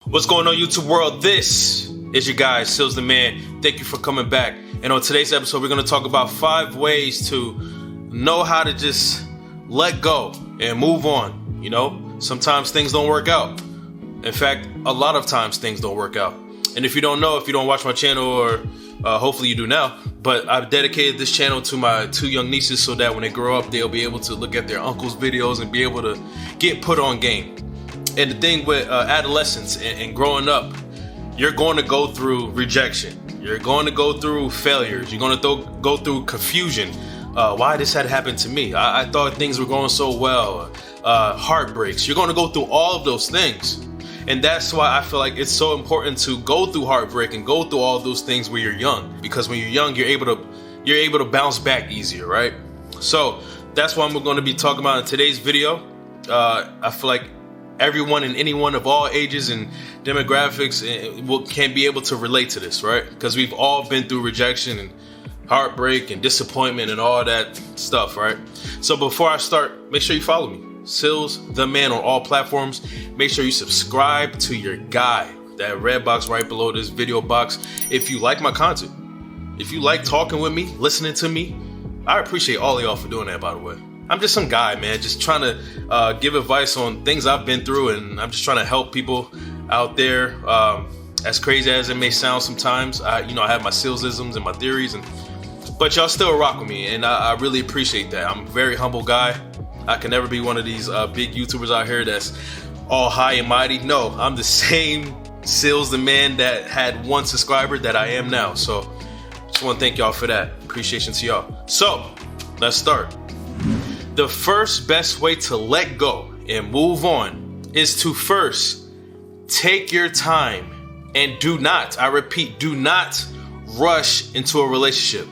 What's going on, YouTube world? This is your guy, Sealz the Man. Thank you for coming back. And on today's episode, we're going to talk about 5 ways to know how to just let go and move on. You know, sometimes things don't work out. In fact, a lot of times things don't work out. And if you don't know, if you don't watch my channel, or hopefully you do now, but I've dedicated this channel to my 2 young nieces so that when they grow up, they'll be able to look at their uncle's videos and be able to get put on game. And the thing with adolescence and growing up, you're going to go through rejection. You're going to go through failures. You're going to go through confusion. Why this had happened to me? I thought things were going so well. Heartbreaks. You're going to go through all of those things. And that's why I feel like it's so important to go through heartbreak and go through all of those things when you're young. Because when you're young, you're able to bounce back easier, right? So that's what I'm going to be talking about in today's video. I feel like everyone and anyone of all ages and demographics can be able to relate to this, right? Because we've all been through rejection and heartbreak and disappointment and all that stuff, right? So before I start, make sure you follow me, Sealz the Man, on all platforms. Make sure you subscribe to your guy, that red box right below this video box. If you like my content, if you like talking with me, listening to me, I appreciate all of y'all for doing that, by the way. I'm just some guy, man, just trying to give advice on things I've been through, and I'm just trying to help people out there. As crazy as it may sound sometimes, I have my Sealzisms and my theories, but y'all still rock with me, and I really appreciate that. I'm a very humble guy. I can never be one of these big YouTubers out here that's all high and mighty. No, I'm the same Sealz the Man that had 1 subscriber that I am now. So just want to thank y'all for that. Appreciation to y'all. So let's start. The first best way to let go and move on is to first take your time and do not, I repeat, do not rush into a relationship.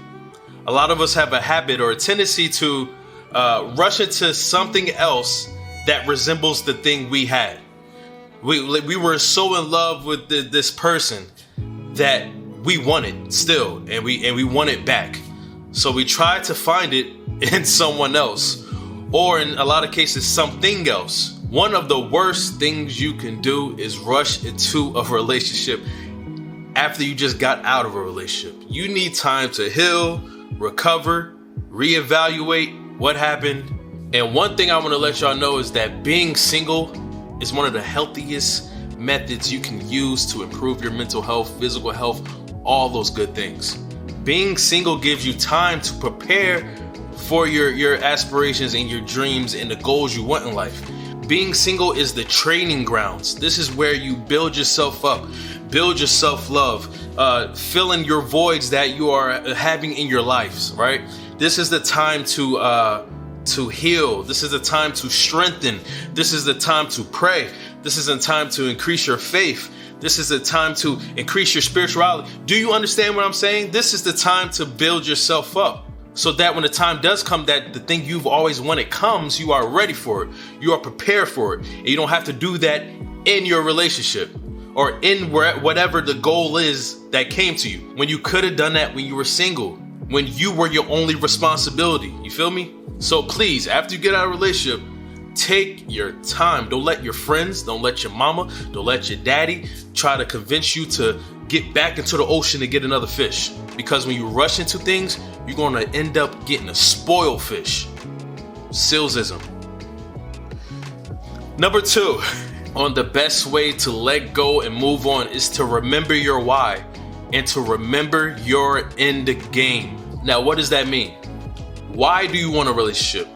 A lot of us have a habit or a tendency to rush into something else that resembles the thing we had. We were so in love with this person that we want it still, and we want it back. So we try to find it in someone else, or in a lot of cases, something else. One of the worst things you can do is rush into a relationship after you just got out of a relationship. You need time to heal, recover, reevaluate what happened. And one thing I want to let y'all know is that being single is one of the healthiest methods you can use to improve your mental health, physical health, all those good things. Being single gives you time to prepare for your aspirations and your dreams and the goals you want in life. Being single is the training grounds. This is where you build yourself up, build your self-love, fill in your voids that you are having in your lives, right? This is the time to heal. This is the time to strengthen. This is the time to pray. This is the time to increase your faith. This is the time to increase your spirituality. Do you understand what I'm saying? This is the time to build yourself up, so that when the time does come that the thing you've always wanted comes, you are ready for it. You are prepared for it. And you don't have to do that in your relationship or in whatever the goal is that came to you. When you could have done that when you were single, when you were your only responsibility. You feel me? So please, after you get out of a relationship, take your time. Don't let your friends, don't let your mama, don't let your daddy try to convince you to get back into the ocean to get another fish. Because when you rush into things, you're going to end up getting a spoiled fish. Sealzism. Number 2, on the best way to let go and move on is to remember your why and to remember your end game. Now, what does that mean? Why do you want a relationship?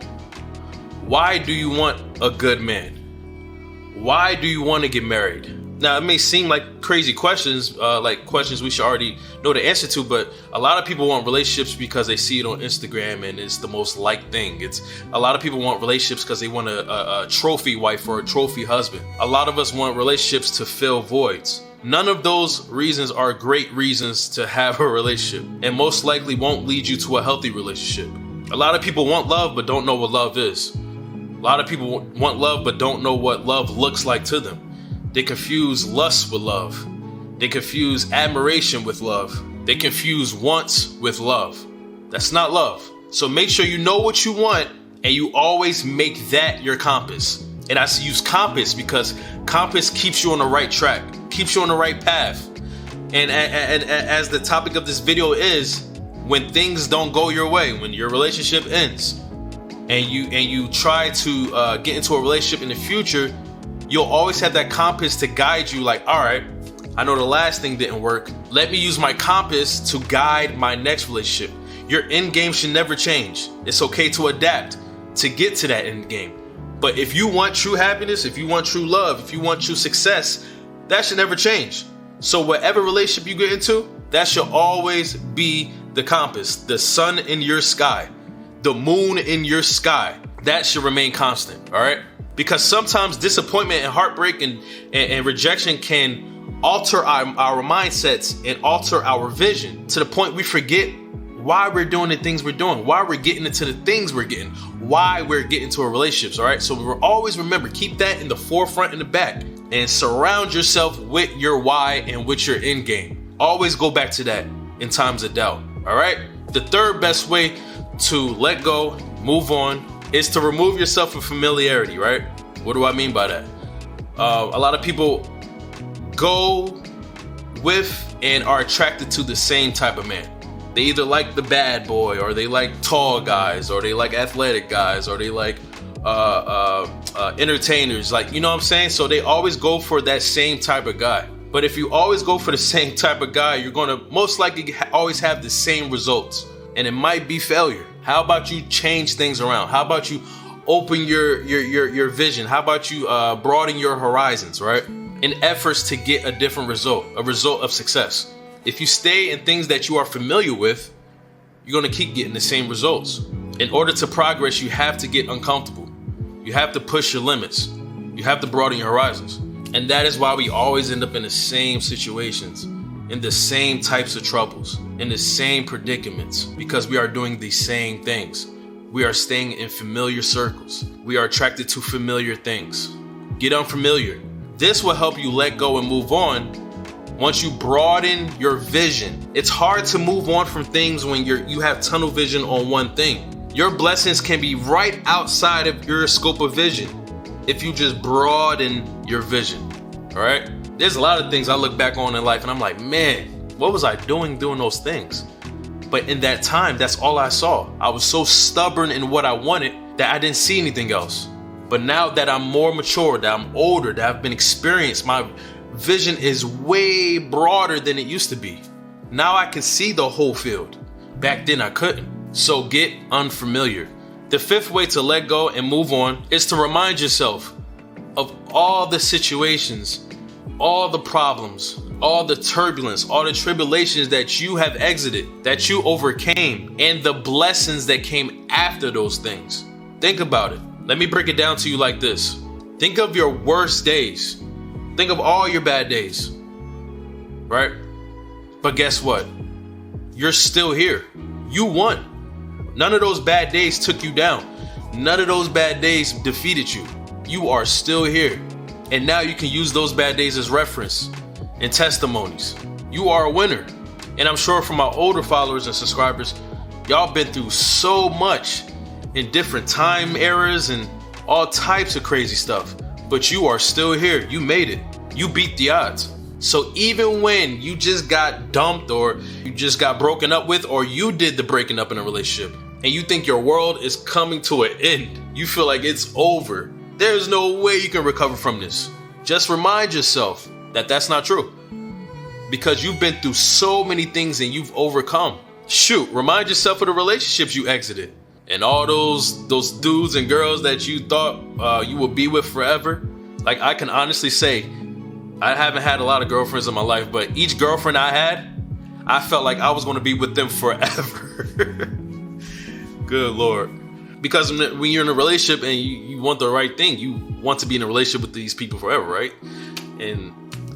Why do you want a good man? Why do you want to get married? Now, it may seem like crazy questions, like questions we should already know the answer to, but a lot of people want relationships because they see it on Instagram and it's the most liked thing. It's a lot of people want relationships because they want a trophy wife or a trophy husband. A lot of us want relationships to fill voids. None of those reasons are great reasons to have a relationship, and most likely won't lead you to a healthy relationship. A lot of people want love but don't know what love is. A lot of people want love but don't know what love looks like to them. They confuse lust with love. They confuse admiration with love. They confuse wants with love. That's not love. So make sure you know what you want and you always make that your compass. And I use compass because compass keeps you on the right track. keeps you on the right path. And as the topic of this video is, when things don't go your way, when your relationship ends, and you try to get into a relationship in the future, you'll always have that compass to guide you. Like, all right, I know the last thing didn't work. Let me use my compass to guide my next relationship. Your end game should never change. It's okay to adapt to get to that end game. But if you want true happiness, if you want true love, if you want true success, that should never change. So whatever relationship you get into, that should always be the compass, the sun in your sky, the moon in your sky. That should remain constant, all right? Because sometimes disappointment and heartbreak and rejection can alter our mindsets and alter our vision to the point we forget why we're doing the things we're doing, why we're getting into the things we're getting, why we're getting into our relationships, all right? So always remember, keep that in the forefront and the back, and surround yourself with your why and with your end game. Always go back to that in times of doubt, all right? The third best way to let go, move on, is to remove yourself from familiarity, right? What do I mean by that? A lot of people go with and are attracted to the same type of man. They either like the bad boy, or they like tall guys, or they like athletic guys, or they like entertainers. Like, you know what I'm saying? So they always go for that same type of guy. But if you always go for the same type of guy, you're going to most likely always have the same results. And it might be failure. How about you change things around? How about you open your vision? How about you broaden your horizons, right? In efforts to get a different result, a result of success. If you stay in things that you are familiar with, you're going to keep getting the same results. In order to progress, you have to get uncomfortable. You have to push your limits. You have to broaden your horizons. And that is why we always end up in the same situations, in the same types of troubles, in the same predicaments, because we are doing the same things. We are staying in familiar circles. We are attracted to familiar things. Get unfamiliar. This will help you let go and move on. Once you broaden your vision, it's hard to move on from things when you have tunnel vision on one thing. Your blessings can be right outside of your scope of vision if you just broaden your vision, all right? There's a lot of things I look back on in life and I'm like, man, what was I doing those things? But in that time, that's all I saw. I was so stubborn in what I wanted that I didn't see anything else. But now that I'm more mature, that I'm older, that I've been experienced, my vision is way broader than it used to be. Now I can see the whole field. Back then I couldn't. So get unfamiliar. The fifth way to let go and move on is to remind yourself of all the situations, all the problems, all the turbulence, all the tribulations that you have exited, that you overcame, and the blessings that came after those things. Think about it. Let me break it down to you like this. Think of your worst days. Think of all your bad days, right? But guess what? You're still here. You won. None of those bad days took you down. None of those bad days defeated you. You are still here. And now you can use those bad days as reference and testimonies. You are a winner. And I'm sure from my older followers and subscribers, y'all been through so much in different time eras and all types of crazy stuff. But you are still here. You made it. You beat the odds. So even when you just got dumped, or you just got broken up with, or you did the breaking up in a relationship, and you think your world is coming to an end, you feel like it's over, there's no way you can recover from this. Just remind yourself that that's not true. Because you've been through so many things and you've overcome. Shoot, remind yourself of the relationships you exited. And all those dudes and girls that you thought you would be with forever. Like, I can honestly say, I haven't had a lot of girlfriends in my life, but each girlfriend I had, I felt like I was going to be with them forever. Good Lord. Because when you're in a relationship and you want the right thing, you want to be in a relationship with these people forever, right? And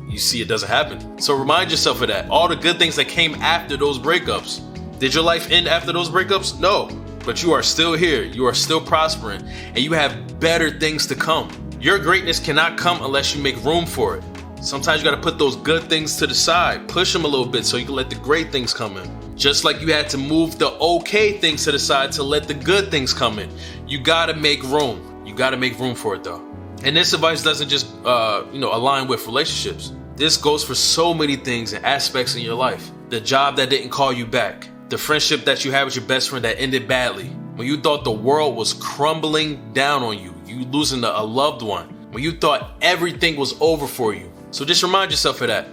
you see it doesn't happen. So remind yourself of that. All the good things that came after those breakups. Did your life end after those breakups? No. But you are still here. You are still prospering. And you have better things to come. Your greatness cannot come unless you make room for it. Sometimes you got to put those good things to the side. Push them a little bit so you can let the great things come in. Just like you had to move the okay things to the side to let the good things come in. You got to make room. You got to make room for it though. And this advice doesn't just align with relationships. This goes for so many things and aspects in your life. The job that didn't call you back. The friendship that you had with your best friend that ended badly. When you thought the world was crumbling down on you. You losing a loved one. When you thought everything was over for you. So just remind yourself of that.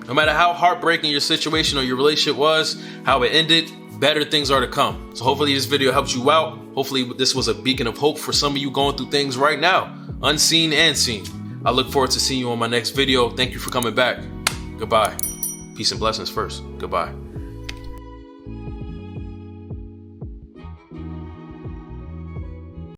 No matter how heartbreaking your situation or your relationship was, how it ended, better things are to come. So hopefully this video helps you out. Hopefully this was a beacon of hope for some of you going through things right now, unseen and seen. I look forward to seeing you on my next video. Thank you for coming back. Goodbye. Peace and blessings first. Goodbye.